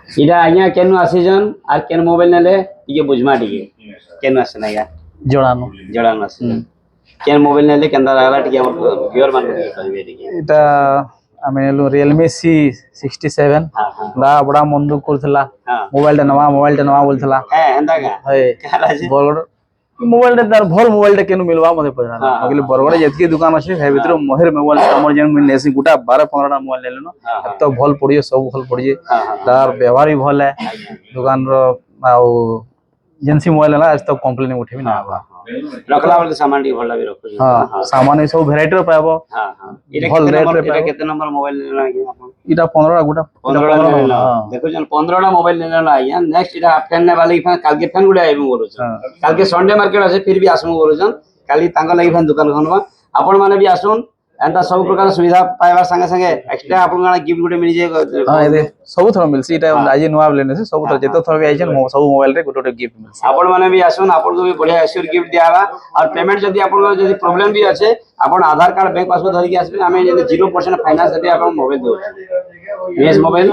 इटा आज्ञा केनु आसीजन are cane mobile नेले टिके बुझमा टिके केनु आसन आज्ञा जड़ानो जड़ान आसीजन केन मोबाइल नेले केंदा लागला टिके हमर व्यूअर मान के कहबे टिके इटा आमे Realme C67 हां हां दा बड़ा मन दुख करथला हां मोबाइल नवा बोलथला है हंदा का है काराजे बरगड़ मोबाइल तार भल मोबाइल केनु मिलवा मते पता ना अगले बरगड़ जतकी दुकान अछि हे भीतर मोहर मोबाइल हमर जेन मिल नेसी गुटा 12 15 टा मोबाइल लेलो तो भल पड़िए सब भल पड़िए तार व्यवहार भी भल है दुकान रो आउ एजेंसी मोबाइल है आज तक कंप्लेन उठेबी ना बा रखला वाला सामान डी भला भी रखो हां सामान सब वेराइटी रो पाबो हां हां इटा केते नंबर मोबाइल लेला अपन इटा 15 गुटा 15 लेला देखो जन 15 टा मोबाइल लेला आइया नेक्स्ट इटा आप फैन ने वाले फैन काल के फैन गुडा आइबो बोलो काल के संडे मार्केट আছে फिर भी आसमु बोलो जन काली तांग लागि फैन दुकान खनबा आपण माने भी आसुन एंता सब प्रकार सुविधा पाइबा संगे संगे एक्स्ट्रा आपण गाना गिफ्ट गुटे मिल जे हां ए सब थरो मिलसी इटा आज नुवा लेने से सब थरो जेतो थरो भी आइछन सब मोबाइल रे गुटे गिफ्ट मिलसी आपण माने भी आसुन आपण को भी बढ़िया एश्योर गिफ्ट दियाबा और पेमेंट जदी आपण को जदी प्रॉब्लम भी আছে आपण आधार कार्ड बैंक पासबुक धरि के आसबे हमें जदी 0% फाइनेंस दे आपण मोबाइल दो नेस मोबाइल